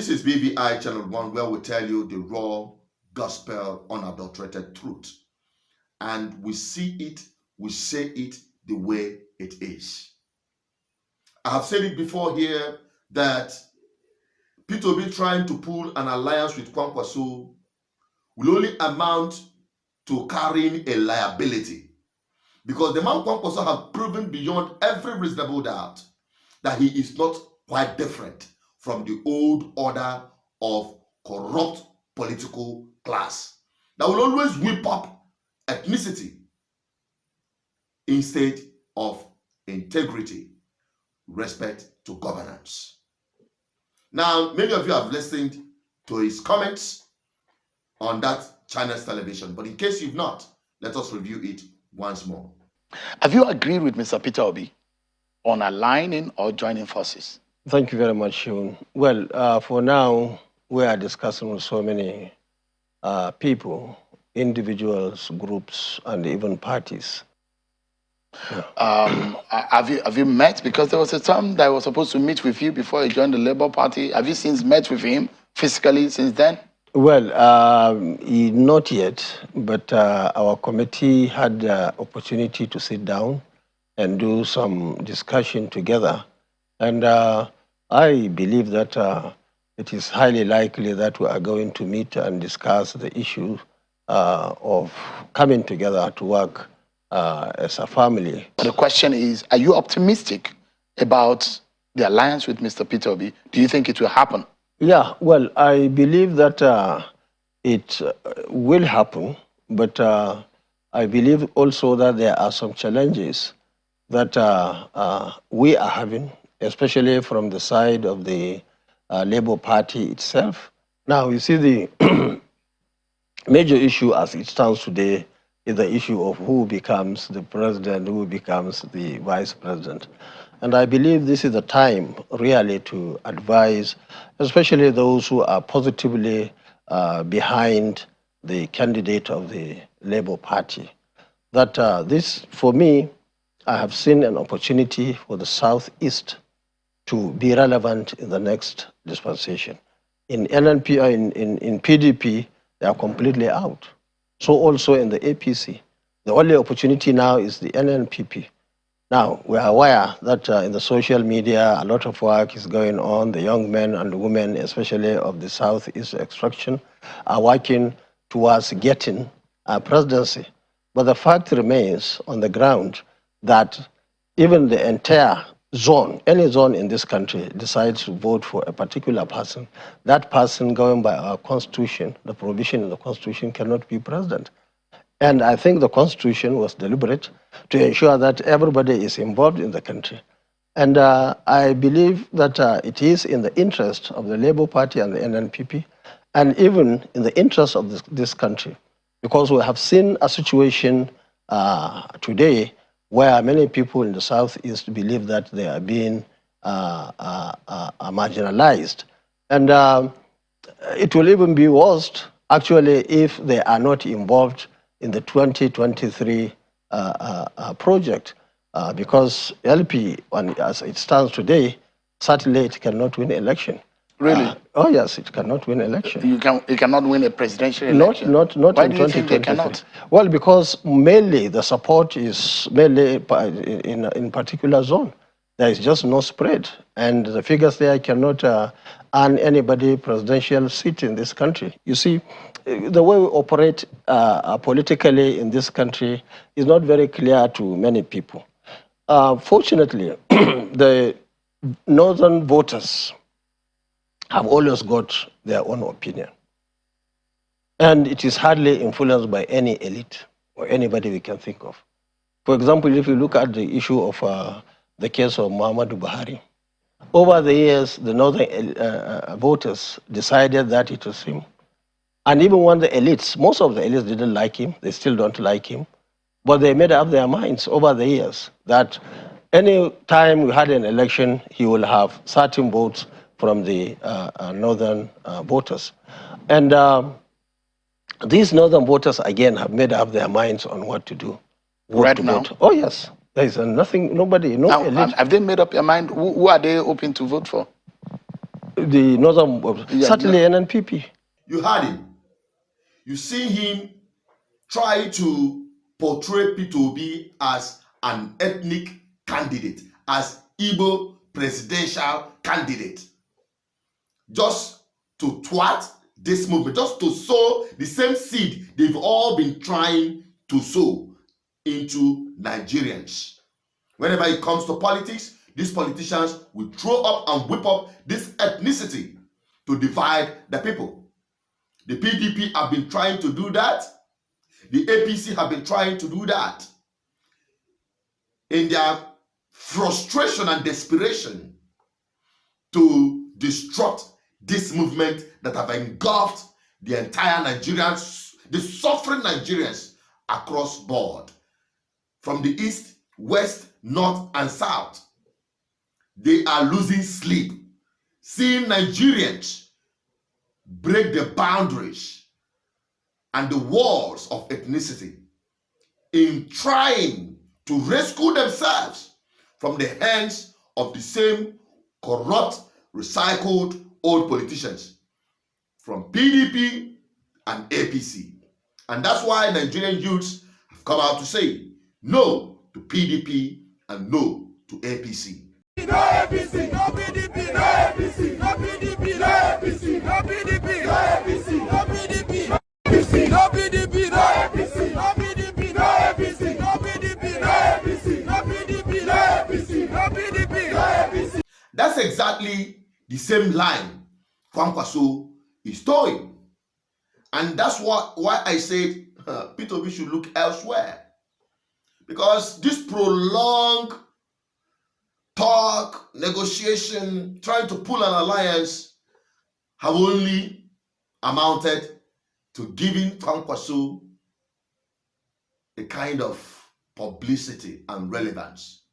This is BVI Channel 1, where we tell you the raw, gospel, unadulterated truth. And we see it, we say it the way it is. I have said it before here that P2B trying to pull an alliance with Kwankwaso will only amount to carrying a liability. Because the man Kwankwaso have proven beyond every reasonable doubt that he is not quite different from the old order of corrupt political class that will always whip up ethnicity instead of integrity, respect to governance. Now, many of you have listened to his comments on that China's television, but in case you've not, let us review it once more. Have you agreed with Mr. Peter Obi on aligning or joining forces? Thank you very much, Sean. Well, for now, we are discussing with so many people, individuals, groups, and even parties. Yeah. Have you met? Because there was a time that I was supposed to meet with you before you joined the Labour Party. Have you since met with him physically since then? Well, not yet, but our committee had the opportunity to sit down and do some discussion together. And I believe that it is highly likely that we are going to meet and discuss the issue of coming together to work as a family. The question is, are you optimistic about the alliance with Mr. Peter Obi? Do you think it will happen? Yeah, well, I believe that it will happen, but I believe also that there are some challenges that we are having, especially from the side of the Labour Party itself. Now, you see, the major issue as it stands today is the issue of who becomes the president, who becomes the vice president. And I believe this is the time really to advise, especially those who are positively behind the candidate of the Labour Party, that this, for me, I have seen an opportunity for the Southeast to be relevant in the next dispensation. In NNP, in PDP, they are completely out. So also in the APC. The only opportunity now is the NNPP. Now, we are aware that in the social media, a lot of work is going on. The young men and women, especially of the Southeast extraction, are working towards getting a presidency. But the fact remains on the ground that even the entire zone, any zone in this country, decides to vote for a particular person, that person, going by our constitution, the provision in the constitution, cannot be president. And I think the constitution was deliberate to ensure that everybody is involved in the country. And I believe that it is in the interest of the Labour Party and the NNPP, and even in the interest of this country, because we have seen a situation today where many people in the Southeast believe that they are being marginalized. And it will even be worse, actually, if they are not involved in the 2023 project, because LP, as it stands today, certainly it cannot win election. Really? Oh yes, it cannot win election. It cannot win a presidential election? Not Why in do you think they cannot? Well, because mainly the support is mainly in particular zone. There is just no spread, and the figures there cannot earn anybody presidential seat in this country. You see, the way we operate politically in this country is not very clear to many people. Fortunately, the northern voters have always got their own opinion. And it is hardly influenced by any elite or anybody we can think of. For example, if you look at the issue of the case of Muhammadu Buhari, over the years, the northern voters decided that it was him. And even when the elites, most of the elites didn't like him, they still don't like him, but they made up their minds over the years that any time we had an election, he will have certain votes from the northern voters. And these northern voters, again, have made up their minds on what to do. Right now? Vote. Oh, yes. There is nothing, nobody, no elite. Have they made up their mind? Who are they hoping to vote for? The northern, Yeah, certainly NNPP. You heard him. You see him try to portray P2B as an ethnic candidate, as Igbo presidential candidate, just to thwart this movement, just to sow the same seed they've all been trying to sow into Nigerians. Whenever it comes to politics, these politicians will throw up and whip up this ethnicity to divide the people. The PDP have been trying to do that. The APC have been trying to do that. In their frustration and desperation to disrupt this movement that have engulfed the entire Nigerians, the suffering Nigerians across board, from the east, west, north, and south. They are losing sleep, seeing Nigerians break the boundaries and the walls of ethnicity in trying to rescue themselves from the hands of the same corrupt, recycled old politicians from PDP and APC. And that's why Nigerian youths have come out to say no to PDP and no to APC. No APC, no PDP, no APC, no PDP, no APC, no PDP, no APC, no PDP, no APC, no PDP, no APC, no PDP, no APC, no PDP, no APC, no PDP, no APC, no PDP, no APC. That's exactly the same line Kwankwaso is towing. And that's why I said P2B should look elsewhere. Because this prolonged talk, negotiation, trying to pull an alliance have only amounted to giving Kwankwaso a kind of publicity and relevance.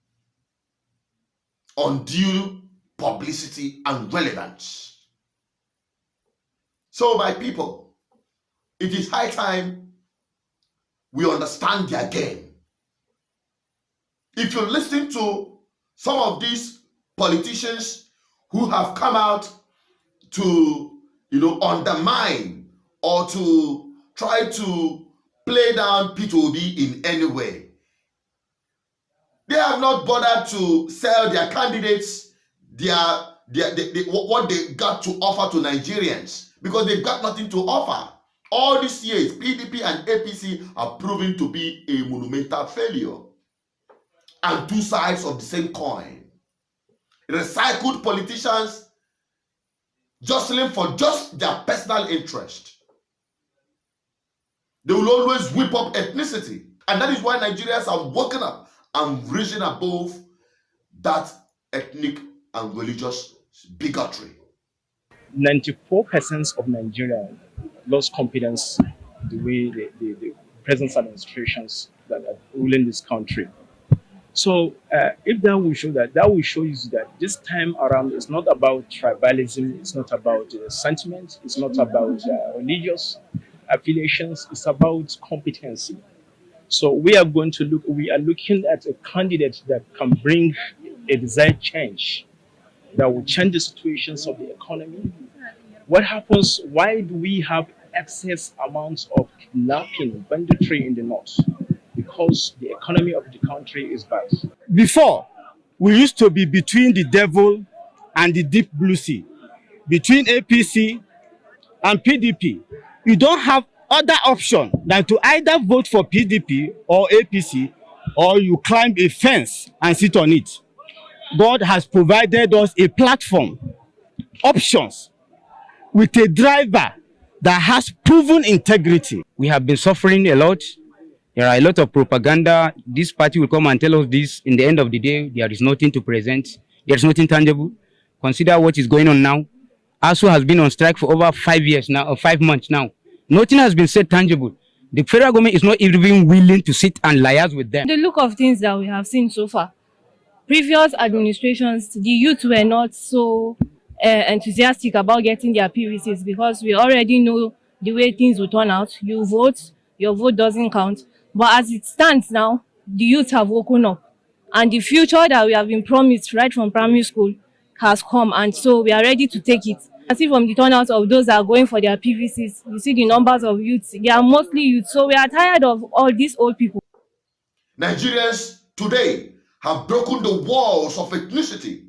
Undue publicity and relevance. So, my people, it is high time we understand their game. If you listen to some of these politicians who have come out to, undermine or to try to play down P2B in any way, they have not bothered to sell their candidates, what they got to offer to Nigerians, because they've got nothing to offer. All these years, PDP and APC are proven to be a monumental failure. And two sides of the same coin. Recycled politicians jostling for just their personal interest. They will always whip up ethnicity. And that is why Nigerians have woken up and risen above that ethnic and religious bigotry. 94% of Nigerians lost confidence the way the present administrations that are ruling this country. So if that will show that, will show you that this time around it's not about tribalism, it's not about sentiment, it's not about religious affiliations, it's about competency. So we are looking at a candidate that can bring a desired change, that will change the situations of the economy. What happens? Why do we have excess amounts of kidnapping, banditry in the north? Because the economy of the country is bad. Before, we used to be between the devil and the deep blue sea, between APC and PDP. You don't have other option than to either vote for PDP or APC, or you climb a fence and sit on it. God has provided us a platform, options, with a driver that has proven integrity. We have been suffering a lot. There are a lot of propaganda. This party will come and tell us this. In the end of the day, there is nothing to present. There is nothing tangible. Consider what is going on now. ASU has been on strike for over 5 years now, or 5 months now. Nothing has been said tangible. The federal government is not even willing to sit and liaise with them. The look of things that we have seen so far, previous administrations, the youth were not so enthusiastic about getting their PVCs because we already know the way things will turn out. You vote, your vote doesn't count. But as it stands now, the youth have woken up. And the future that we have been promised right from primary school has come, and so we are ready to take it. I see from the turnout of those that are going for their PVCs, you see the numbers of youths. They are mostly youth, so we are tired of all these old people. Nigerians today have broken the walls of ethnicity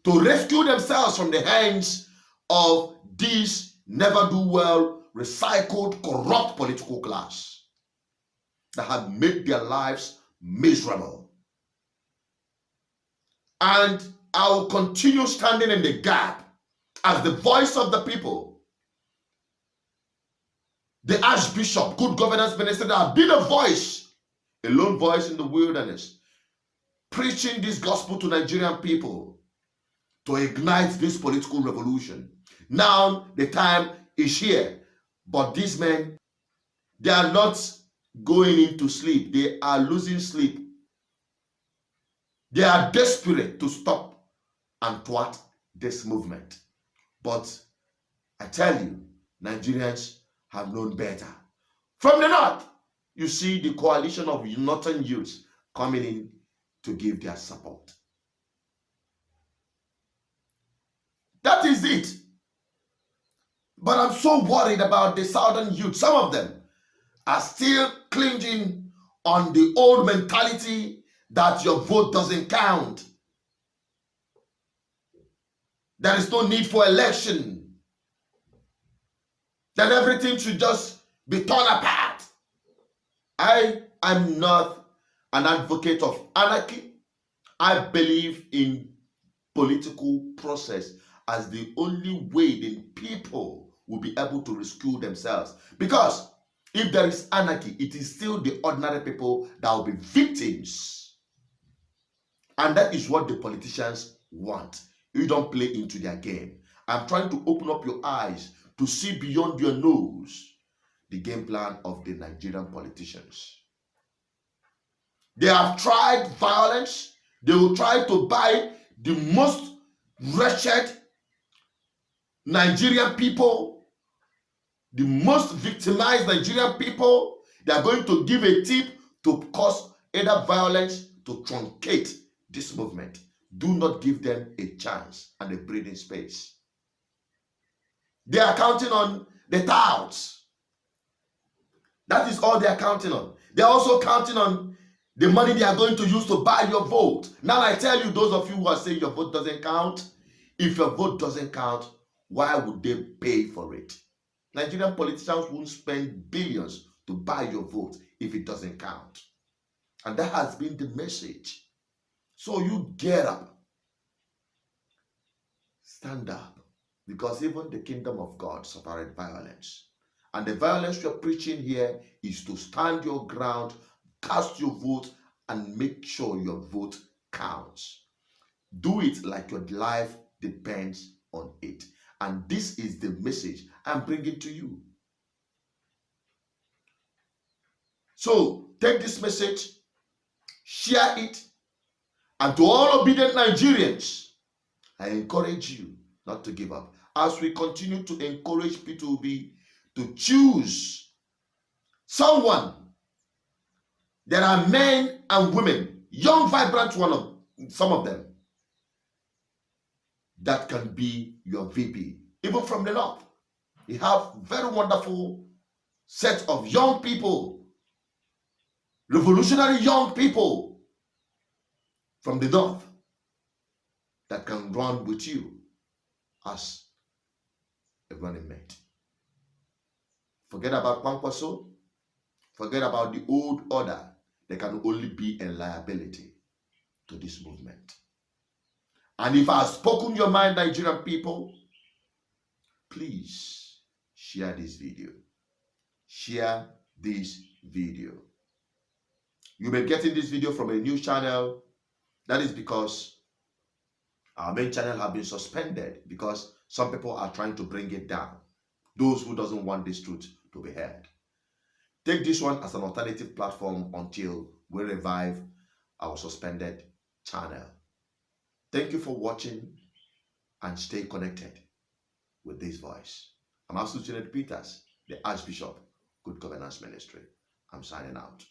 to rescue themselves from the hands of this never-do-well, recycled, corrupt political class that have made their lives miserable. And I will continue standing in the gap as the voice of the people. The Archbishop, Good Governance Minister, that have been a voice, a lone voice in the wilderness, preaching this gospel to Nigerian people to ignite this political revolution. Now the time is here. But these men, they are not going into sleep. They are losing sleep. They are desperate to stop and thwart this movement. But I tell you, Nigerians have known better. From the north, you see the coalition of northern youths coming in to give their support. That is it. But I'm so worried about the southern youth. Some of them are still clinging on the old mentality that your vote doesn't count. There is no need for election. That everything should just be torn apart. I am not an advocate of anarchy. I believe in political process as the only way the people will be able to rescue themselves. Because if there is anarchy, it is still the ordinary people that will be victims. And that is what the politicians want. You don't play into their game. I'm trying to open up your eyes to see beyond your nose the game plan of the Nigerian politicians. They have tried violence. They will try to buy the most wretched Nigerian people, the most victimized Nigerian people. They are going to give a tip to cause either violence to truncate this movement. Do not give them a chance and a breathing space. They are counting on the touts. That is all they are counting on. They are also counting on the money they are going to use to buy your vote. Now I tell you, those of you who are saying your vote doesn't count, if your vote doesn't count, why would they pay for it? Nigerian politicians won't spend billions to buy your vote if it doesn't count. And that has been the message. So you get up. Stand up. Because even the kingdom of God suffered violence. And the violence you're preaching here is to stand your ground, cast your vote, and make sure your vote counts. Do it like your life depends on it. And this is the message I'm bringing to you. So take this message, share it, and to all obedient Nigerians, I encourage you not to give up. As we continue to encourage P2B to choose someone, there are men and women, young, vibrant some of them, that can be your VP. Even from the north, you have very wonderful set of young people, revolutionary young people from the north that can run with you as a running mate. Forget about Kwankwaso. Forget about the old order. They can only be a liability to this movement. And if I have spoken your mind, Nigerian people, please share this video. Share this video. You may be getting this video from a news channel. That is because our main channel have been suspended because some people are trying to bring it down. Those who doesn't want this truth to be heard. Take this one as an alternative platform until we revive our suspended channel. Thank you for watching and stay connected with this voice. I'm Apostle Janet Peters, the Archbishop, Good Governance Ministry. I'm signing out.